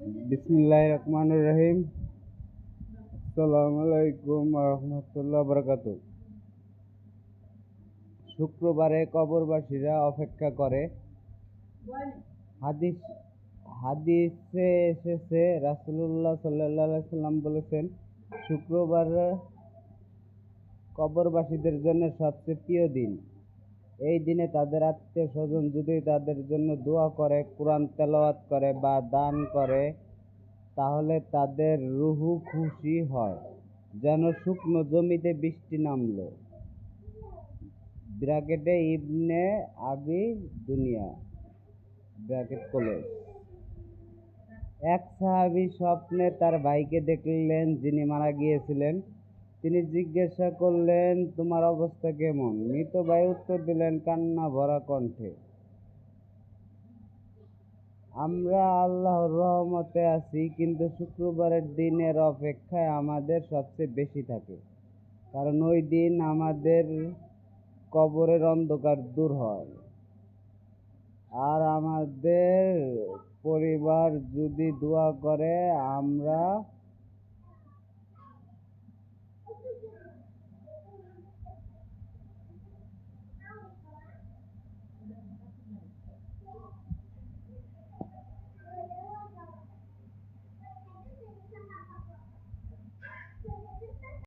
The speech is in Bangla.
বিসমিল্লাহির রহমানির রহিম। আসসালামু আলাইকুম ওয়া রাহমাতুল্লাহি ওয়া বারাকাতুহু। শুক্রবারে কবরবাসীরা অপেক্ষা করে। হাদিস হাদিসে এসেছে, রাসূলুল্লাহ সাল্লাল্লাহু আলাইহি সাল্লাম বলেছেন, শুক্রবার কবরবাসীদের জন্য সবচেয়ে প্রিয় দিন। এই দিনে তাদের আত্মীয় স্বজন যদি তাদের জন্য দোয়া করে, কোরআন তেলাওয়াত করে বা দান করে, তাহলে তাদের রুহু খুশি হয়, যেন শুকনো জমিতে বৃষ্টি নামলো। ব্র্যাকেটে ইবনে আবি দুনিয়া ব্র্যাকেট ক্লোজ। এক সাহাবী স্বপ্নে তার ভাইকে দেখলেন, যিনি মারা গিয়েছিলেন। তিনি জিজ্ঞাসা করলেন, তোমার অবস্থা কেমন? মৃত ভাই উত্তর দিলেন কান্না ভরা কণ্ঠে, আমরা আল্লাহর রহমতে আছি, কিন্তু শুক্রবারের দিনের অপেক্ষায় আমাদের সবচেয়ে বেশি থাকে, কারণ ওই দিন আমাদের কবরের অন্ধকার দূর হয়, আর আমাদের পরিবার যদি দোয়া করে আমরা